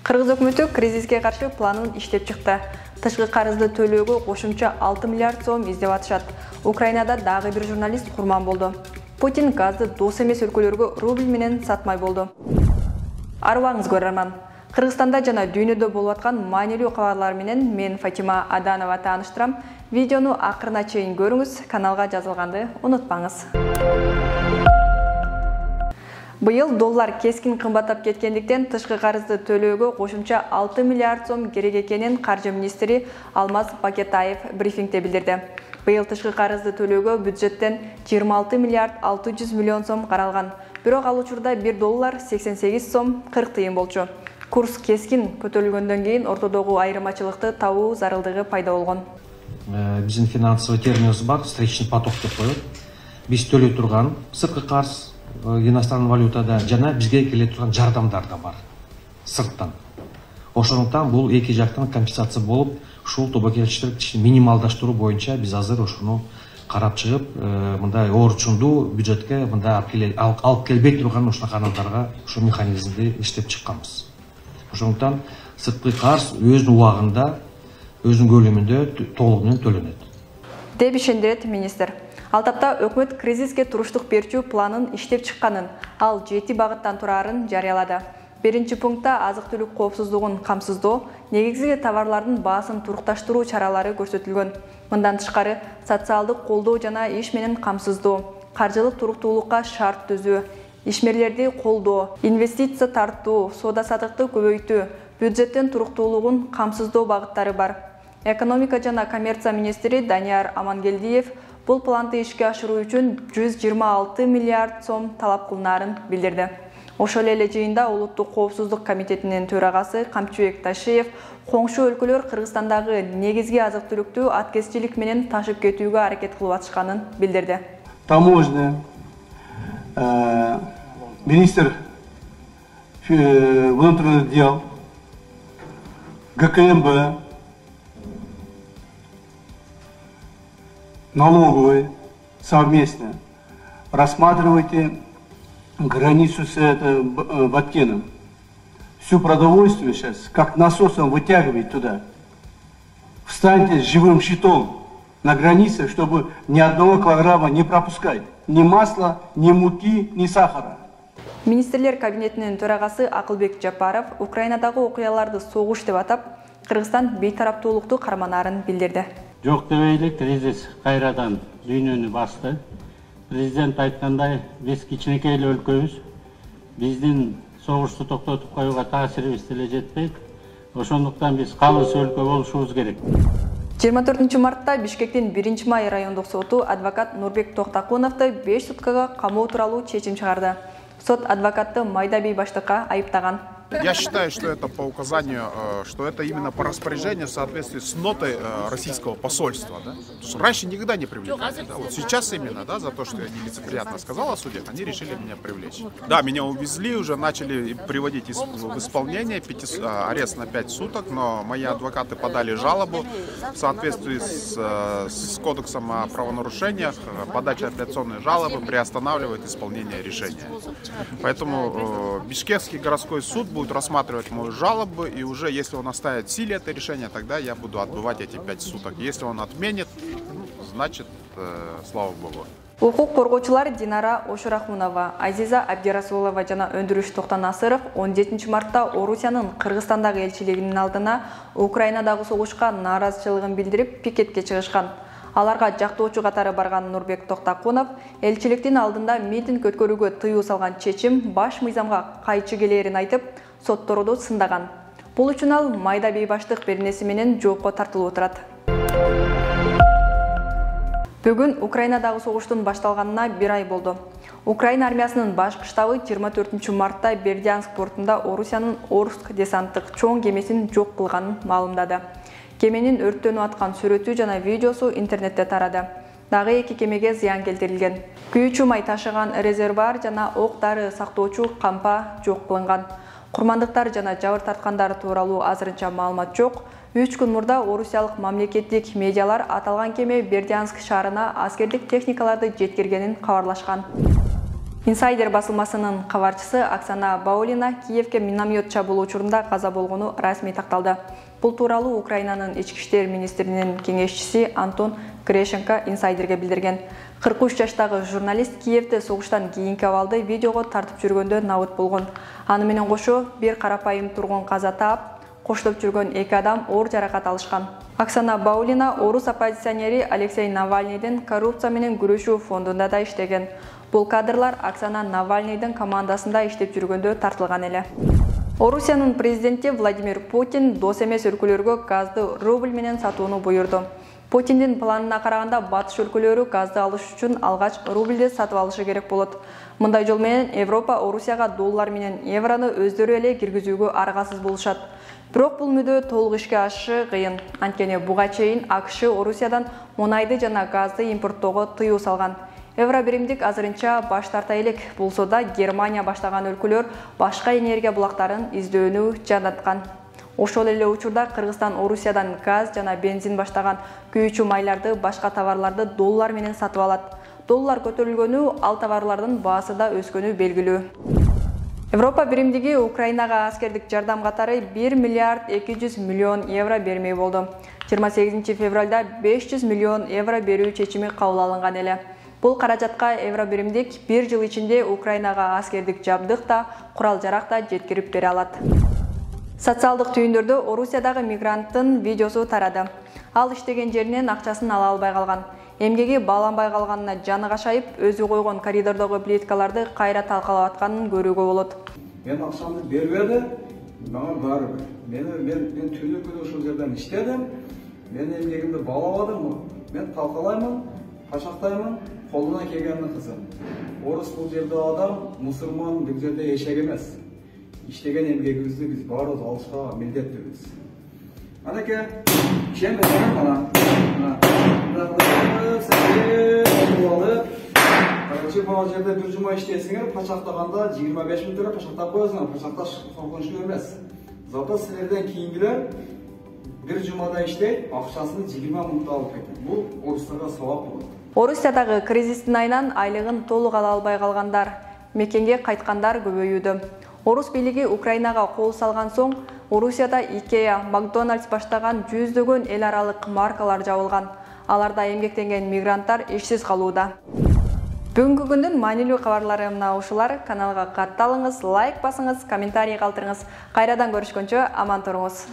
Кыргыз өкмөтү кризиске каршы планын иштеп чыкты. Тышкы карызды төлөөгө кошумча 6 миллиард сом издеп атышат. Украинада дагы бир журналист курман болду. Путин газды дос эмес өлкөлөргө рубль менен сатмай болду. Арыбаңыз көрөрман. Кыргызстанда жана дүйнөдө болуп аткан маанилүү кабарлар менен мен Фатима Аданова тааныштырам. Видеону акырына чейин көрүңүз, каналга жазылганды унутпаңыз. Быйыл доллар кескин кымбаттап кеткендиктен тышкы карызды төлөөгө кошумча 6 миллиард сом керек экенин Каржы министри Алмаз Бакетаев брифингде билдирди. Быйыл тышкы карызды төлөөгө бюджеттен 26 миллиард 600 миллион сом каралган. Бирок ал учурда 1 доллар 88 сом 40 тыйын болчу. Курс кескин көтөрүлгөндөн кийин ортодогу айырмачылыкты табуу зарылдыгы пайда болгон. Биздин финансовый терминибиз бар, встречный поток деп коет. Биз төлөй турган сырткы карыз иностранный валютада жана бизге келе турган жардамдар да бар сырттан. Ошондуктан бул эки жактан компенсация болуп, ушул тобокелчиликти минималдаштыруу боюнча биз азыр ошону карап чыгып, мындай орчундуу бюджетке мындай алып келбей турган ушул каналдарга ушул механизмди иштеп чыкканбыз. Ошондуктан сырткы карыз өзүнүн убагында, өзүнүн көлөмүндө толугу менен төлөнөт. Деп ишендирет министр. Ал тапта өкмөт кризиске туруштук берчү планын иштеп чыкканын, ал 7 багыттан турарын жарыялады. Биринчи пунктта азык-түлүк коопсуздугун камсыздоо, негизги товарлардын баасын турукташтыруу чаралары көрсөтүлгөн. Мындан тышкары, социалдык колдоо жана иш менен камсыздоо, каржылык туруктуулукка шарт түзүү, ишмерлерди колдоо, инвестиция тартуу, соода-саттыкты көбөйтүү, бюджеттин туруктуулугун камсыздоо багыттары бар. Экономика жана коммерция министри Данияр Амангелдиев бул планды ишке ашыруу үчүн 126 миллиард сом талап кылынаарын билдирди. Ошол эле жыйында Улуттук коопсуздук комитетинин төрагасы Камчыбек Ташиев коңшу өлкөлөр Кыргызстандагы негизги азык-түлүктү аткезчилик менен ташып кетүүгө аракет кылып атышканын билдирди. Таможня, министр внутренних дел, ГКМБ, налоговые совместно рассматривайте границу с Баткеном. Всю продовольствие сейчас, как насосом вытягивать туда. Встаньте с живым щитом на границе, чтобы ни одного килограмма не пропускать. Ни масла, ни муки, ни сахара. Министрлер кабинетинин төрагасы Акылбек Жапаров Украинадагы окуяларды согуш деп атап, Кыргызстан бейтараптуулукту карманаарын билдирди. Жок дебейлик, кризис кайрадан дүйнөнү басты. Президент айткандай, биз кичинекей эле өлкөбүз. Биздин согушту токтотуп коюуга таасирибиз деле жетпейт. Ошондуктан биз калыс өлкө болушубуз керек. 24 мартта Бишкектин 1-май райондук соту адвокат Нурбек Токтакуновду 5 суткага камоо тууралуу чечим чыгарды. Сот адвокатты Майда бий баштыкка айыптаган. Я считаю, что это по указанию, что это именно по распоряжению в соответствии с нотой российского посольства. Да? Раньше никогда не привлекали. Да? Вот сейчас именно, да, за то, что я нелицеприятно сказал о суде, они решили меня привлечь. Да, меня увезли, уже начали приводить в исполнение, арест на 5 суток, но мои адвокаты подали жалобу в соответствии с кодексом о правонарушениях. Подача апелляционной жалобы приостанавливает исполнение решения. Поэтому Бишкекский городской суд будет рассматривать мою жалобу, и уже если он оставит в силе это решение, тогда я буду отбывать эти 5 суток. Если он отменит, значит, слава богу. Укук коргоочулар Динара Ошурахунова, Азиза Абдирасулова жана Өндүрүш Токтонасыров 17 мартта Орусиянын Кыргызстандагы элчилигинин алдына Украинадагы согушка нааразычылыгын билдирип пикетке чыгышкан. Аларга жактоочу катары барган Нурбек Токтакунов элчиликтин алдында митинг өткөрүүгө тыюу салган чечим баш мыйзамга кайчы келээрин айтып, сотторду сындаган. Бул үчүн ал Майда бей баштык беренеси менен жоопко тартылып турат. Бүгүн Украинадагы согуштун башталганына 1 ай болду. Украина армиясынын баш штабы 24 мартта Бердянск портунда Орусиянын Орск десанттык чоң кемесин жок кылганын маалымдады. Кеменин өрттөнүп аткан сүрөтү жана видеосу интернетте тарады. Дагы 2 кемеге зыян келтирилген. Күйүүчү май ташыган резервуар жана ок-дары сактоочу кампа жок кылынган. Курмандыктар жана жабыр тарткандар тууралуу азырынча маалымат жок. 3 күн мурда орусиялык мамлекеттик медиалар аталган кеме Бердянск шаарына аскердик техникаларды жеткиргенин кабарлашкан. Инсайдер басылмасынын кабарчысы Оксана Баулина Киевке миномет чабуул учурунда каза болгону расмий такталды. Бул тууралуу Украинанын ички иштер министринин кеңешчиси Антон Гришенко инсайдерге билдирген. 43 жаштагы журналист Киевде согуштан кийинки абалды видеого тартып жүргөндө набыт болгон. Аны менен кошо бир карапайым тургун каза таап, коштоп жүргөн 2 адам оор жаракат алышкан. Оксана Баулина орус оппозиционери Алексей Навальныйдын коррупция менен күрөшүү фондунда да иштеген. Бул кадрлар Оксана Навальныйдын командасында иштеп жүргөндө тартылган эле. Орусиянын президенти Владимир Путин дос эмес өлкөлөргө газды рубль менен сатууну буйрду. Путиндин планына караганда батыш өлкөлөрү газды алыш үчүн алгач рубльди сатып алышы керек болот. Мындай жол менен Европа Орусияга доллар менен еврону өздөрү эле киргизүүгө аргасыз болушат. Бирок бул мүдө толук ишке ашышы кыйын. Анткени буга чейин АКШ Орусиядан мунайды жана газды импорттоого тыюу салган. Евробиримдик азырынча баш тарта элек болсо да Германия баштаган өлкөлөр башка энергия булактарын издөөнү жанаткан. Ошол эле учурда Кыргызстан Орусиядан газ жана бензин баштаган күйүүчү майларды, башка товарларды доллар менен сатып алат. Доллар көтөрүлгөнү, ал товарлардын баасы да өскөнү белгилүү. Европа биримдиги Украинага аскердик жардам катары 1 миллиард 200 миллион евро бермей болду. 28 февралда 500 миллион евро берүү чечими кабыл алынган эле. Бул каражатка Евробиримдик 1 жыл ичинде Украинага аскердик жабдык да, курал-жарак да жеткирип бере алат. Социалдык түйүндөрдө Орусиядагы мигранттын видеосу тарады. Ал иштеген жеринен акчасын ала албай калган. Эмгеги бааланбай калганына жаны кашайып, өзү койгон коридордогу плиткаларды кайра талкалап атканын көрүүгө болот. Мен акчамды бербеди, мага баары. Мен түнү ошол жерден иштедим. Мен эмгегимди баалабадым. Мен талкалаймын, качактаймын, колуна келгенин кызым. Орус бул жерде адам, мусулман бул жерде эшек эмес. İştegen emgegimizni biz barız alışqa mildettiririz. Anake, kem ederim bana. Alıp, kardeşi bana yerde bir cuma işleyesine paçaktaganda 25 bin lira paçakta koyasın. Paçakta korkunçlu emez. Zaten sizlerden kiyingiler bir cumada işleyip akşasını 20 mutlu alıp ketken. Bu Oruslarga savap olur. Орусиядагы кризистин айынан айлыгын толук ала албай калгандар, мекенге кайткандар көбөйүүдө. Орус бийлиги Украинага кол салган соң, Орусияда Ikea, Макдональдс баштаган жүздөгөн эл аралык маркалар жабылган. Аларда эмгектенген мигранттар ишсиз калууда. Бүгүнкү күндүн маанилүү кабарлары мына ушулар. Каналга катталыңыз, лайк басыңыз, комментарий калтырыңыз. Кайрадан көрүшкөнчө аман туруңуз.